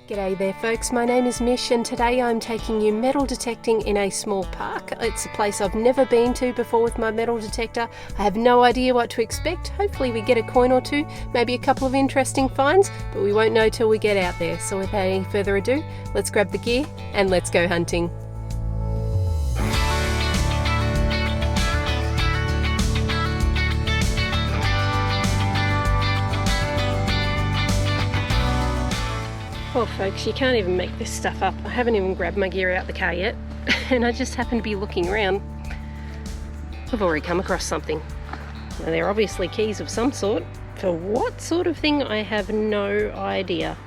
G'day there folks, my name is Mish and today I'm taking you metal detecting in a small park. It's a place I've never been to before with my metal detector. I have no idea what to expect. Hopefully we get a coin or two, maybe a couple of interesting finds, but we won't know till we get out there. So without any further ado, let's grab the gear and let's go hunting. Well folks, you can't even make this stuff up. I haven't even grabbed my gear out the car yet and I just happened to be looking around. I've already come across something. Now they're obviously keys of some sort. For what sort of thing, I have no idea.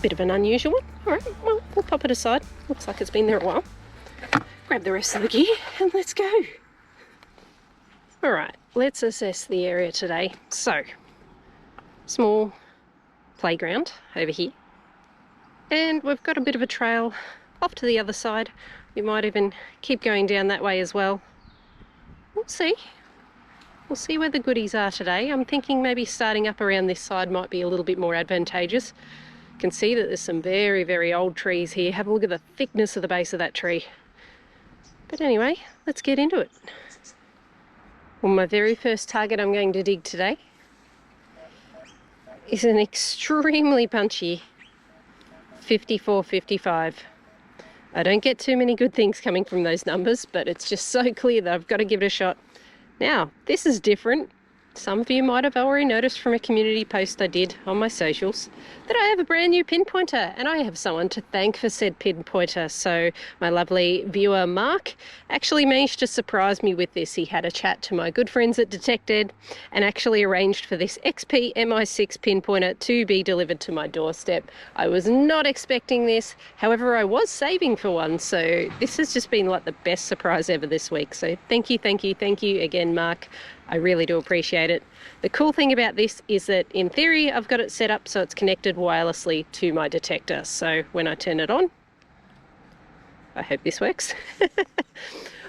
Bit of an unusual one. Alright, well, we'll pop it aside. Looks like it's been there a while. Grab the rest of the gear and let's go. Alright, let's assess the area today. So, small playground over here. And we've got a bit of a trail off to the other side. We might even keep going down that way as well. We'll see. We'll see where the goodies are today. I'm thinking maybe starting up around this side might be a little bit more advantageous. You can see that there's some very, very old trees here. Have a look at the thickness of the base of that tree. But anyway, let's get into it. Well, my very first target I'm going to dig today is an extremely punchy 54-55. I don't get too many good things coming from those numbers, but it's just so clear that I've got to give it a shot. Now, this is different. Some of you might have already noticed from a community post I did on my socials that I have a brand new pinpointer and I have someone to thank for said pinpointer. So my lovely viewer Marc actually managed to surprise me with this. He had a chat to my good friends at Detected and actually arranged for this XP MI6 pinpointer to be delivered to my doorstep. I was not expecting this, however I was saving for one, so this has just been like the best surprise ever this week. So thank you again, Marc. I really do appreciate it. The cool thing about this is that in theory I've got it set up so it's connected wirelessly to my detector. So when I turn it on, I hope this works.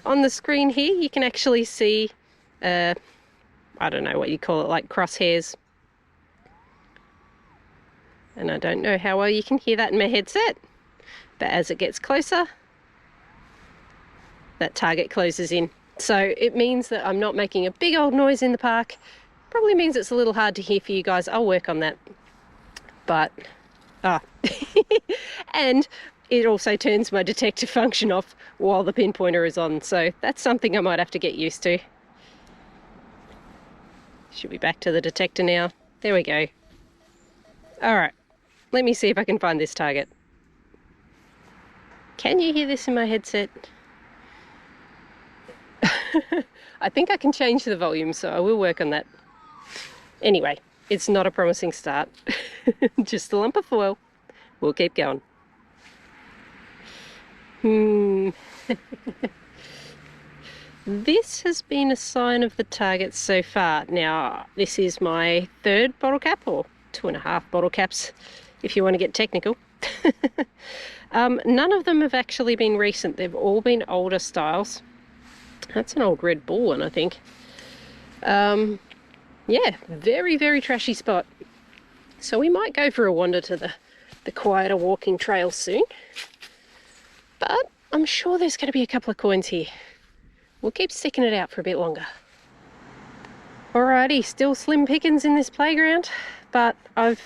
On the screen here you can actually see, I don't know what you call it, like crosshairs. And I don't know how well you can hear that in my headset, but as it gets closer, that target closes in. So it means that I'm not making a big old noise in the park. Probably means it's a little hard to hear for you guys. I'll work on that. But, and it also turns my detector function off while the pinpointer is on. So that's something I might have to get used to. Should be back to the detector now. There we go. All right, let me see if I can find this target. Can you hear this in my headset? I think I can change the volume, so I will work on that. Anyway, it's not a promising start. Just a lump of foil. We'll keep going. This has been a sign of the target so far. Now, this is my third bottle cap, or 2.5 bottle caps, if you want to get technical. None of them have actually been recent. They've all been older styles. That's an old Red Bull one, I think. Yeah, very, very trashy spot. So we might go for a wander to the quieter walking trail soon. But I'm sure there's going to be a couple of coins here. We'll keep sticking it out for a bit longer. Alrighty, still slim pickings in this playground, but I've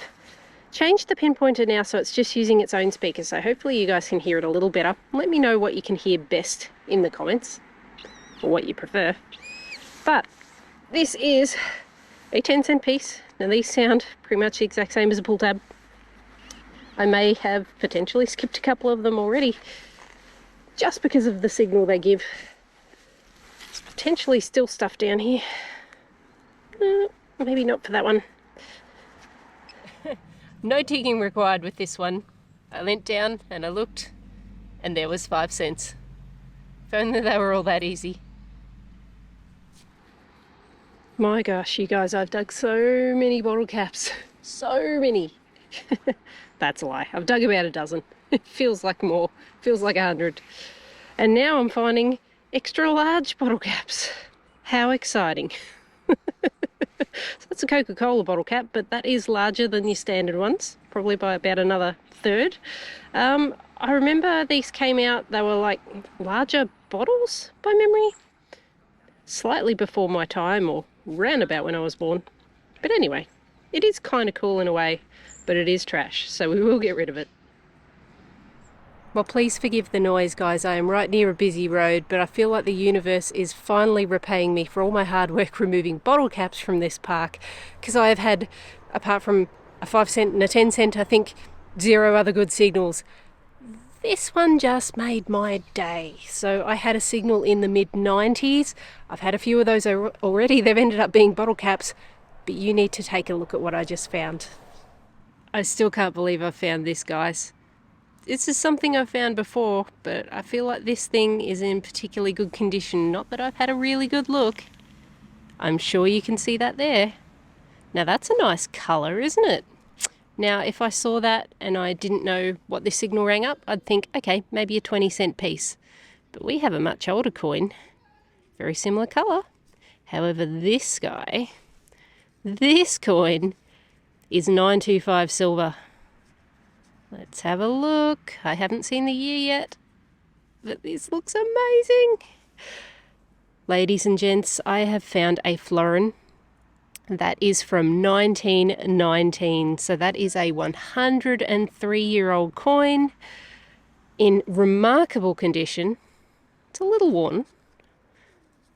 changed the pinpointer now so it's just using its own speaker. So hopefully you guys can hear it a little better. Let me know what you can hear best in the comments, or what you prefer. But this is a 10-cent piece. Now these sound pretty much the exact same as a pull tab. I may have potentially skipped a couple of them already just because of the signal they give. There's potentially still stuff down here. Maybe not for that one. No digging required with this one. I leant down and I looked and there was 5 cents. If only they were all that easy. My gosh, you guys, I've dug so many bottle caps. So many. That's a lie. I've dug about a dozen. It feels like more. Feels like 100. And now I'm finding extra large bottle caps. How exciting. So that's a Coca-Cola bottle cap, but that is larger than your standard ones, probably by about another third. I remember these came out, they were like larger bottles by memory. Slightly before my time, or round about when I was born. But anyway, it is kind of cool in a way, but it is trash, so we will get rid of it. Well, please forgive the noise, guys. I am right near a busy road, but I feel like the universe is finally repaying me for all my hard work removing bottle caps from this park, because I have had, apart from a 5 cent and a 10 cent, I think 0 other good signals. This one just made my day. So I had a signal in the mid-90s. I've had a few of those already. They've ended up being bottle caps, but you need to take a look at what I just found. I still can't believe I found this, guys. This is something I've found before, but I feel like this thing is in particularly good condition. Not that I've had a really good look. I'm sure you can see that there. Now that's a nice colour, isn't it? Now, if I saw that and I didn't know what this signal rang up, I'd think, okay, maybe a 20 cent piece. But we have a much older coin, very similar colour. However, this coin is 925 silver. Let's have a look. I haven't seen the year yet, but this looks amazing. Ladies and gents, I have found a florin. That is from 1919, so that is a 103-year-old coin in remarkable condition. It's a little worn,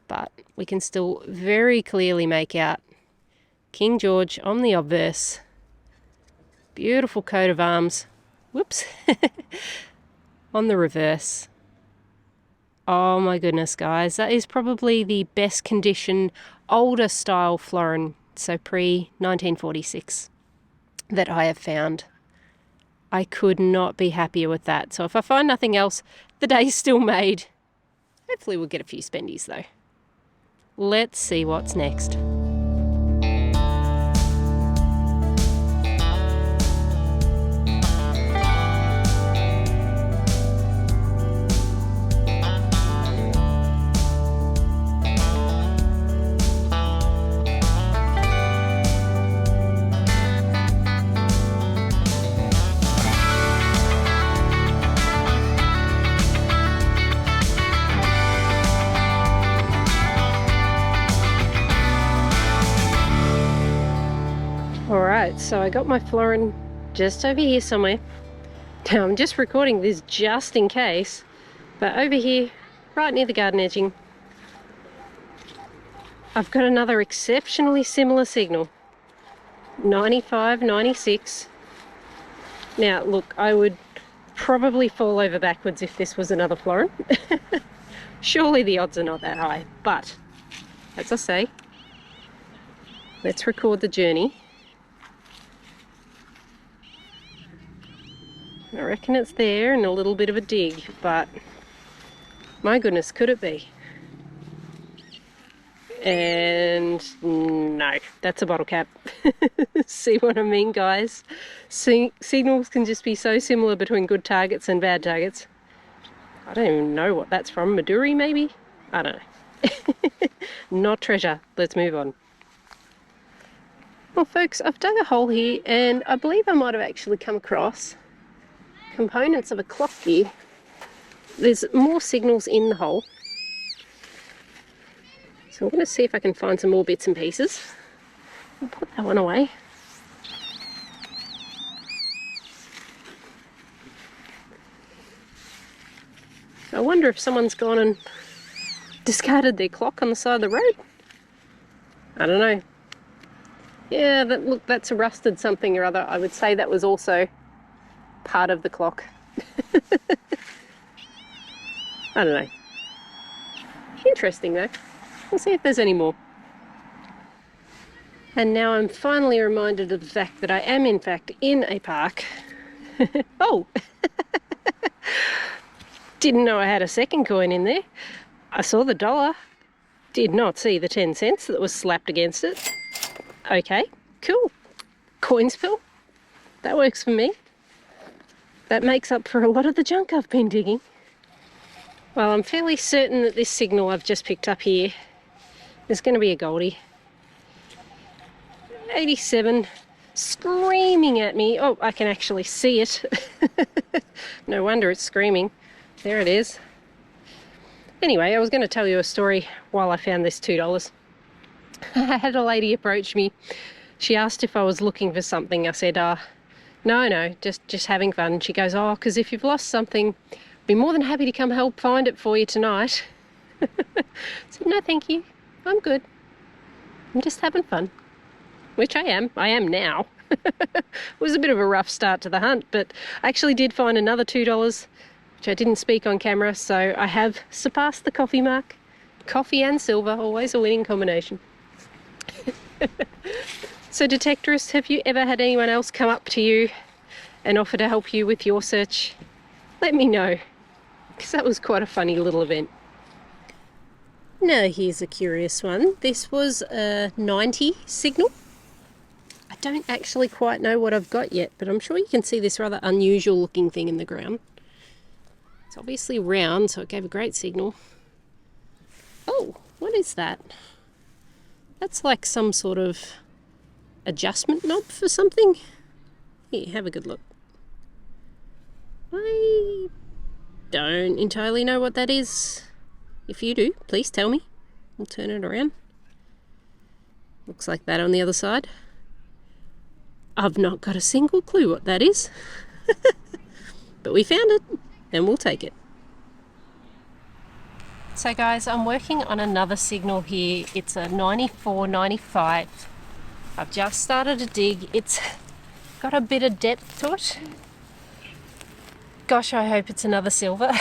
but we can still very clearly make out King George on the obverse. Beautiful coat of arms. Whoops. On the reverse. Oh my goodness, guys, that is probably the best condition, older style florin, so pre-1946, that I have found. I could not be happier with that. So if I find nothing else, the day's still made. Hopefully we'll get a few spendies though. Let's see what's next. So I got my florin just over here somewhere. Now I'm just recording this just in case, but over here, right near the garden edging, I've got another exceptionally similar signal. 95, 96. Now look, I would probably fall over backwards if this was another florin. Surely the odds are not that high, but as I say, let's record the journey. I reckon it's there and a little bit of a dig, but my goodness, could it be? And no, that's a bottle cap. See what I mean, guys? Signals can just be so similar between good targets and bad targets. I don't even know what that's from. Maduri, maybe? I don't know. Not treasure. Let's move on. Well, folks, I've dug a hole here, and I believe I might have actually come across components of a clock gear. There's more signals in the hole, so I'm going to see if I can find some more bits and pieces. I'll put that one away. I wonder if someone's gone and discarded their clock on the side of the road. I don't know. Yeah, look, that's a rusted something or other. I would say that was also part of the clock. I don't know. Interesting though. We'll see if there's any more. And now I'm finally reminded of the fact that I am in fact in a park. Oh! Didn't know I had a second coin in there. I saw the dollar. Did not see the 10 cents that was slapped against it. Okay, cool. Coin spill. That works for me. That makes up for a lot of the junk I've been digging. Well, I'm fairly certain that this signal I've just picked up here is going to be a goldie. 87 screaming at me. Oh, I can actually see it. No wonder it's screaming. There it is. Anyway, I was going to tell you a story while I found this $2. I had a lady approach me. She asked if I was looking for something. I said, no, just having fun. She goes, oh, because if you've lost something, I'd be more than happy to come help find it for you tonight. I said, no, thank you. I'm good. I'm just having fun. Which I am. I am now. It was a bit of a rough start to the hunt, but I actually did find another $2, which I didn't speak on camera, so I have surpassed the coffee mark. Coffee and silver, always a winning combination. So detectorist, have you ever had anyone else come up to you and offer to help you with your search? Let me know, because that was quite a funny little event. Now here's a curious one. This was a 90 signal. I don't actually quite know what I've got yet, but I'm sure you can see this rather unusual looking thing in the ground. It's obviously round, so it gave a great signal. Oh, what is that? That's like some sort of adjustment knob for something. Here, have a good look. I don't entirely know what that is. If you do, please tell me. I'll turn it around. Looks like that on the other side. I've not got a single clue what that is. But we found it, and we'll take it. So guys, I'm working on another signal here. It's a 94, 95. I've just started to dig. It's got a bit of depth to it. Gosh, I hope it's another silver.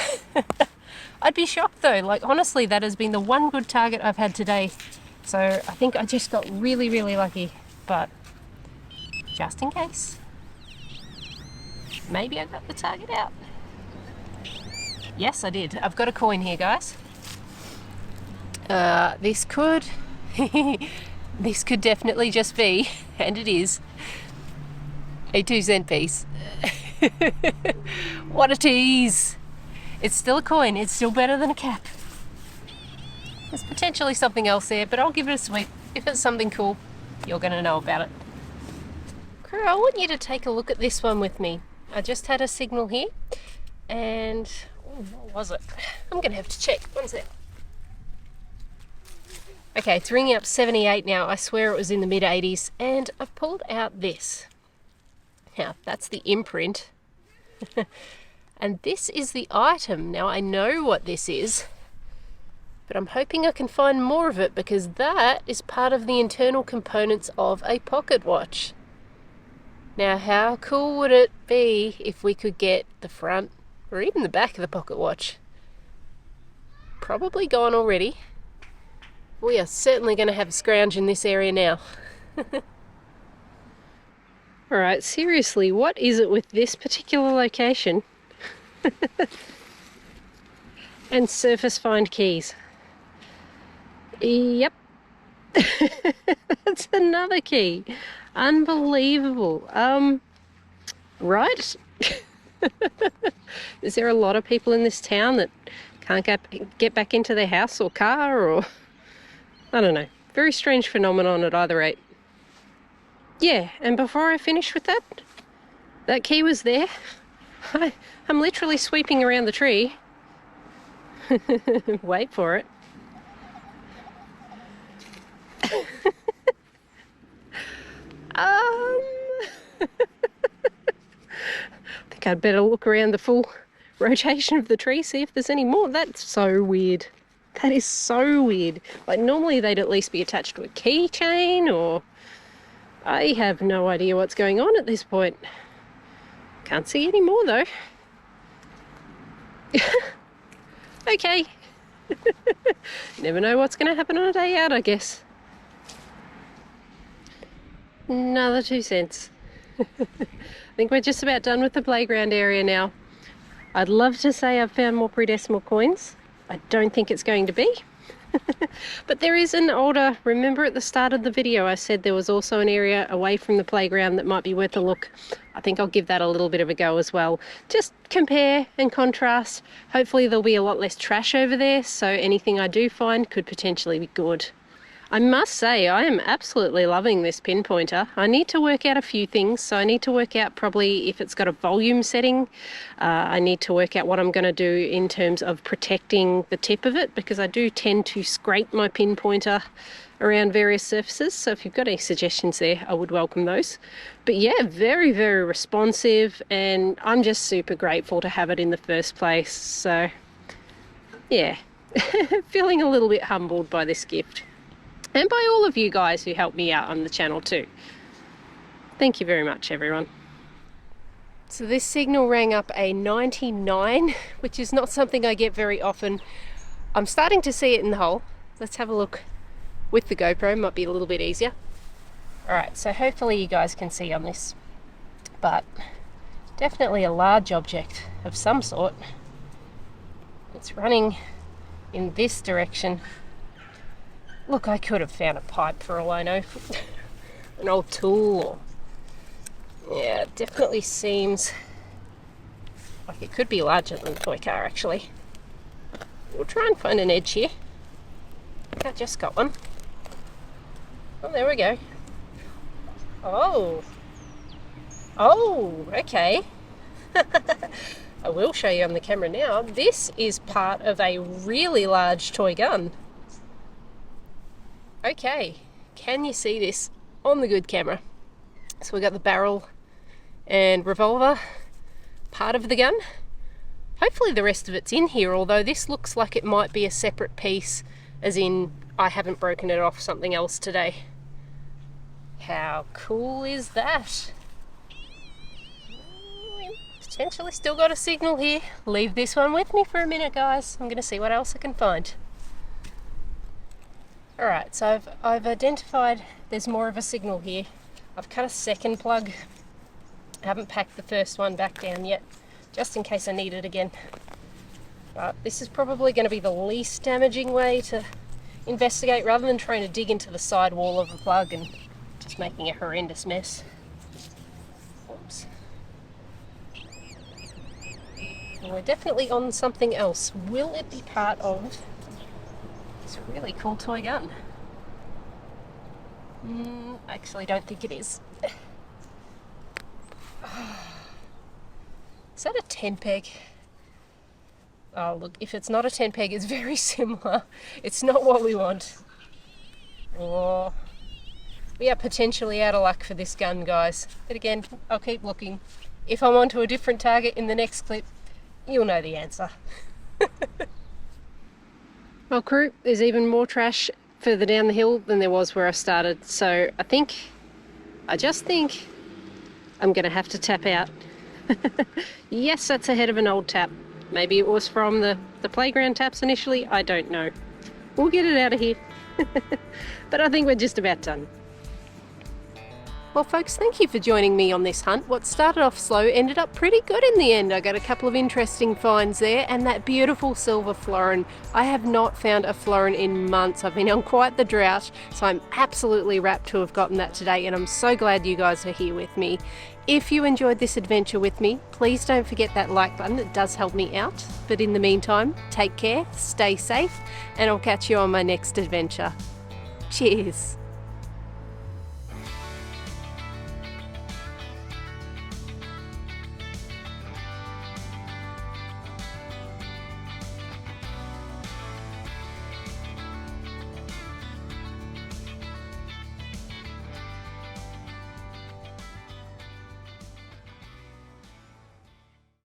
I'd be shocked though. Like honestly, that has been the one good target I've had today. So I think I just got really, really lucky. But just in case, maybe I got the target out. Yes, I did. I've got a coin here, guys. This could this could definitely just be, and it is, a 2-cent piece. What a tease. It's still a coin. It's still better than a cap. There's potentially something else there, but I'll give it a sweep. If it's something cool, you're going to know about it. Crew, I want you to take a look at this one with me. I just had a signal here, and what was it? I'm going to have to check. One sec. Okay, it's ringing up 78 now. I swear it was in the mid-80s, and I've pulled out this. Now, that's the imprint. And this is the item. Now, I know what this is, but I'm hoping I can find more of it because that is part of the internal components of a pocket watch. Now, how cool would it be if we could get the front or even the back of the pocket watch? Probably gone already. We are certainly going to have a scrounge in this area now. Alright, seriously, what is it with this particular location and surface find keys? Yep. That's another key. Unbelievable. Right? Is there a lot of people in this town that can't get back into their house or car, or I don't know. Very strange phenomenon at either rate. Yeah, and before I finish with that key was there. I'm literally sweeping around the tree. Wait for it. I think I'd better look around the full rotation of the tree, see if there's any more. That's so weird. That is so weird. Like normally they'd at least be attached to a keychain, or I have no idea what's going on at this point. Can't see any more though. Okay. Never know what's going to happen on a day out, I guess. Another 2 cents. I think we're just about done with the playground area now. I'd love to say I've found more pre-decimal coins. I don't think it's going to be. But there is an older, remember at the start of the video I said there was also an area away from the playground that might be worth a look. I think I'll give that a little bit of a go as well. Just compare and contrast. Hopefully there'll be a lot less trash over there, so anything I do find could potentially be good. I must say, I am absolutely loving this pinpointer. I need to work out a few things. So I need to work out probably if it's got a volume setting. I need to work out what I'm going to do in terms of protecting the tip of it, because I do tend to scrape my pinpointer around various surfaces. So if you've got any suggestions there, I would welcome those. But yeah, very, very responsive, and I'm just super grateful to have it in the first place. So yeah, feeling a little bit humbled by this gift. And by all of you guys who helped me out on the channel too. Thank you very much, everyone. So this signal rang up a 99, which is not something I get very often. I'm starting to see it in the hole. Let's have a look with the GoPro, might be a little bit easier. Alright, so hopefully you guys can see on this, but definitely a large object of some sort. It's running in this direction. Look, I could have found a pipe for all I know. An old tool. Yeah, it definitely seems like it could be larger than a toy car, actually. We'll try and find an edge here. I just got one. Oh, there we go. Oh. Oh, okay. I will show you on the camera now. This is part of a really large toy gun. Okay, can you see this on the good camera? So we've got the barrel and revolver part of the gun. Hopefully the rest of it's in here, although this looks like it might be a separate piece, as in I haven't broken it off something else today. How cool is that? Potentially still got a signal here. Leave this one with me for a minute, guys. I'm going to see what else I can find. Alright, so I've identified there's more of a signal here. I've cut a second plug. I haven't packed the first one back down yet, just in case I need it again. But this is probably going to be the least damaging way to investigate, rather than trying to dig into the side wall of the plug and just making a horrendous mess. Oops. And we're definitely on something else. Will it be part of this really cool toy gun? Actually, I don't think it is. Is that a 10 peg? Oh, look, if it's not a 10 peg, it's very similar. It's not what we want. Oh, we are potentially out of luck for this gun, guys. But again, I'll keep looking. If I'm onto a different target in the next clip, you'll know the answer. Well, crew, there's even more trash further down the hill than there was where I started. So I just think I'm going to have to tap out. Yes, that's ahead of an old tap. Maybe it was from the playground taps initially. I don't know. We'll get it out of here. But I think we're just about done. Well folks, thank you for joining me on this hunt. What started off slow ended up pretty good in the end. I got a couple of interesting finds there, and that beautiful silver florin. I have not found a florin in months. I've been on quite the drought, so I'm absolutely rapt to have gotten that today, and I'm so glad you guys are here with me. If you enjoyed this adventure with me, please don't forget that like button. It does help me out. But in the meantime, take care, stay safe, and I'll catch you on my next adventure. Cheers.